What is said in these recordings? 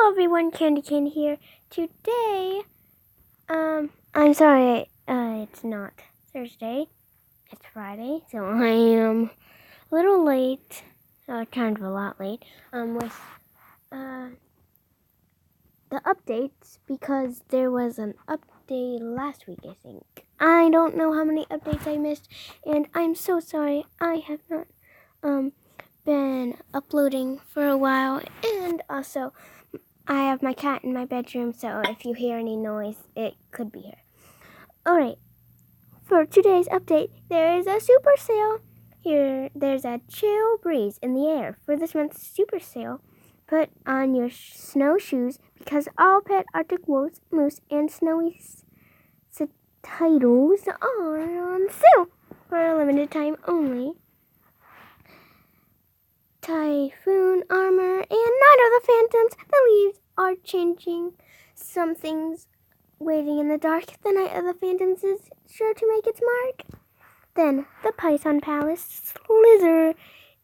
Hello everyone, Candy Candy here. Today, I'm sorry, it's not Thursday, it's Friday, so I am a little late, kind of a lot late, with, the updates, because there was an update last week, I think. I don't know how many updates I missed, and I'm so sorry. I have not, been uploading for a while, and also, I have my cat in my bedroom, so if you hear any noise, it could be her. Alright, for today's update, there is a super sale. Here, there's a chill breeze in the air for this month's super sale. Put on your snowshoes because all pet Arctic moose and snowy titles are on sale for a limited time only. Typhoon armor and Night of the Phantoms. The leaves are changing. Some things waiting in the dark. The Night of the Phantoms is sure to make its mark. Then the Python Palace slither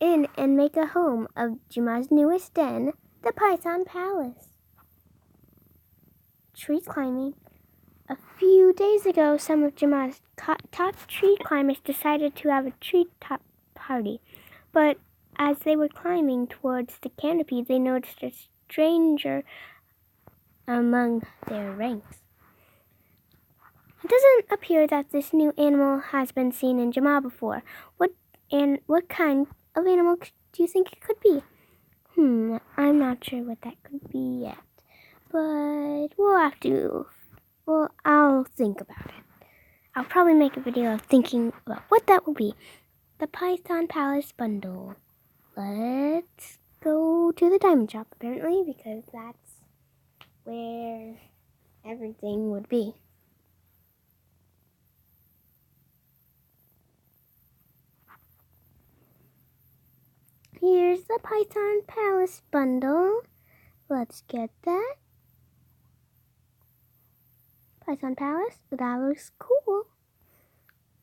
in and make a home of Juma's newest den, the Python Palace. Tree climbing. A few days ago, some of Juma's top tree climbers decided to have a treetop party, but as they were climbing towards the canopy, they noticed a stranger among their ranks. It doesn't appear that this new animal has been seen in Jama before. What kind of animal do you think it could be? I'm not sure what that could be yet, but I'll think about it. I'll probably make a video of thinking about what that will be. The Python Palace bundle. Let's go to the diamond shop, apparently, because that's where everything would be. Here's the Python Palace bundle. Let's get that. Python Palace, that looks cool.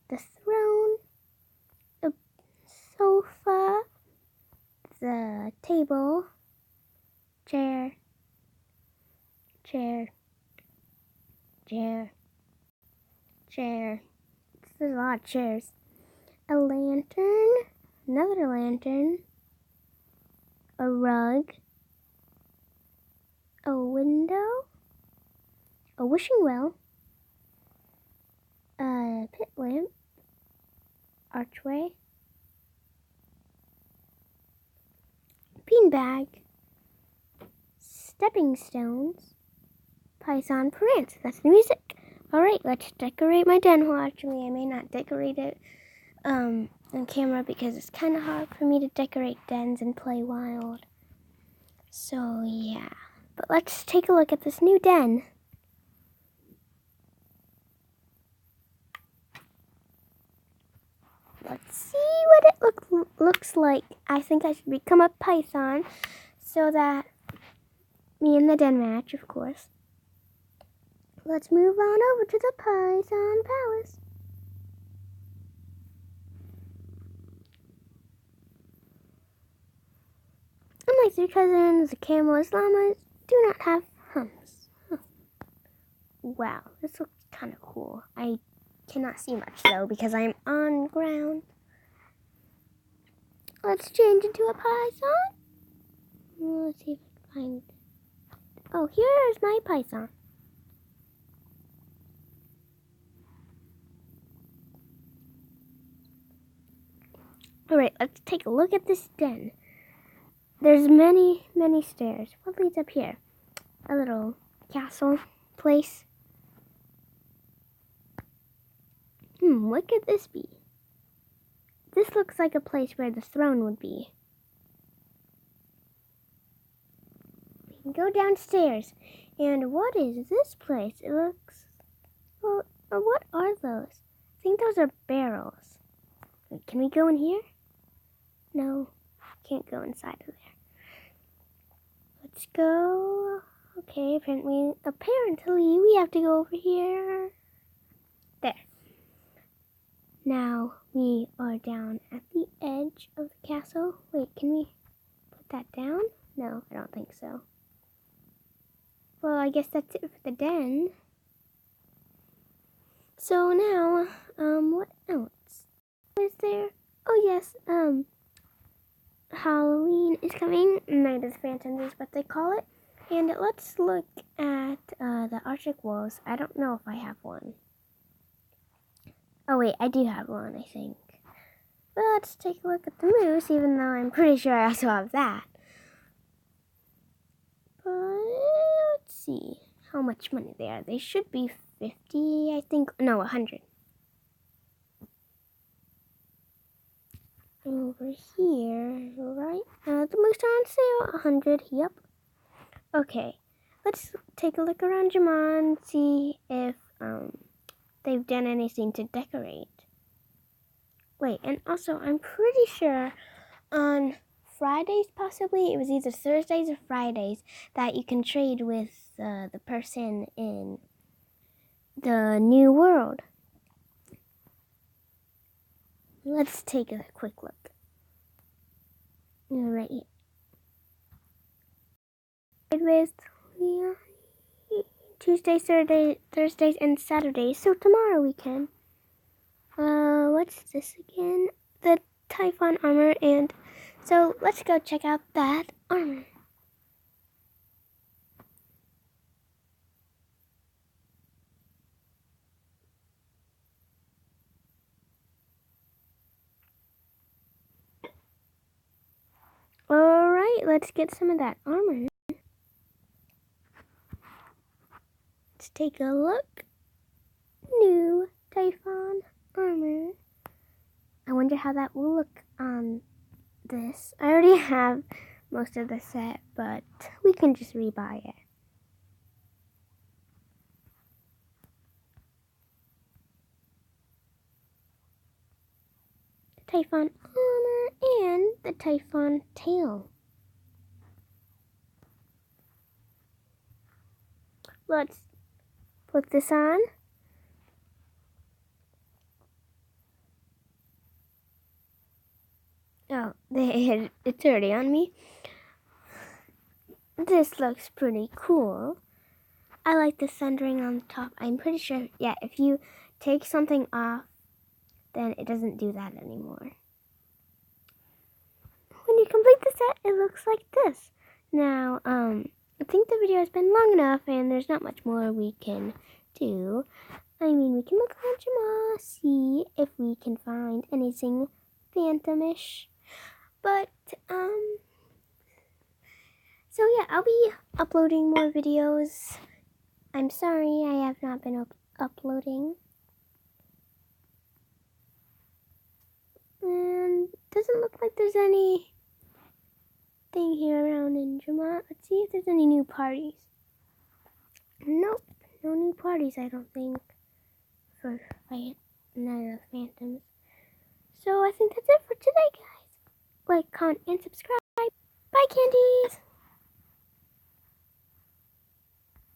The throne, the sofa, the table, chair, there's a lot of chairs. A lantern, another lantern, a rug, a window, a wishing well, a pit lamp, archway, beanbag, stepping stones, Python Prance. That's the music. Alright, let's decorate my den. Well, actually, I may not decorate it on camera because it's kind of hard for me to decorate dens and play wild. So, yeah. But let's take a look at this new den. Let's see what it looks like. I think I should become a python so that me and the den match, of course. Let's move on over to the Python Palace. Unlike their cousins, the camels, llamas do not have humps. Wow, this looks kind of cool. I cannot see much though because I'm on ground. Let's change into a python. Let's see if I can find. Oh, here's my python. Alright, let's take a look at this den. There's many stairs. What leads up here? A little castle place. What could this be? This looks like a place where the throne would be. We can go downstairs. And what is this place? It looks... Well, what are those? I think those are barrels. Can we go in here? No, can't go inside of there. Let's go. Okay, apparently we have to go over here. There. Now we are down at the edge of the castle. Wait, can we put that down? No, I don't think so. Well, I guess that's it for the den. So now, what else is there? Oh yes, Halloween is coming. Night of the Phantoms is what they call it. And let's look at the Arctic Wolves. I don't know if I have one. Oh wait, I do have one, I think. But let's take a look at the moose, even though I'm pretty sure I also have that. But let's see how much money they are. They should be 50, I think. No, 100. Over here, right? The moose are on sale, 100. Yep. Okay, let's take a look around Jamon, see if they've done anything to decorate. Wait, and also I'm pretty sure on Fridays, possibly, it was either Thursdays or Fridays, that you can trade with the person in the new world. Let's take a quick look. Right here. With Tuesdays, Thursdays, and Saturdays. So tomorrow we can. What's this again? The Typhon armor, and so let's go check out that armor. Alright, let's get some of that armor. Let's take a look. New Typhon armor. I wonder how that will look on this. I already have most of the set, but we can just rebuy it. The Typhon armor and the Typhon tail. Let's put this on. Oh, it's already on me. This looks pretty cool. I like the thundering on the top. I'm pretty sure, yeah, if you take something off, then it doesn't do that anymore. When you complete the set, it looks like this. Now, I think the video has been long enough, and there's not much more we can do. I mean, we can look around Jamaa, see if we can find anything phantomish. But, so yeah, I'll be uploading more videos. I'm sorry I have not been uploading. And doesn't look like there's anything here around in Jamaa. Let's see if there's any new parties. Nope, no new parties, I don't think, for Night of the Phantoms. So I think that's it for today, guys. Like, comment, and subscribe. Bye, candies!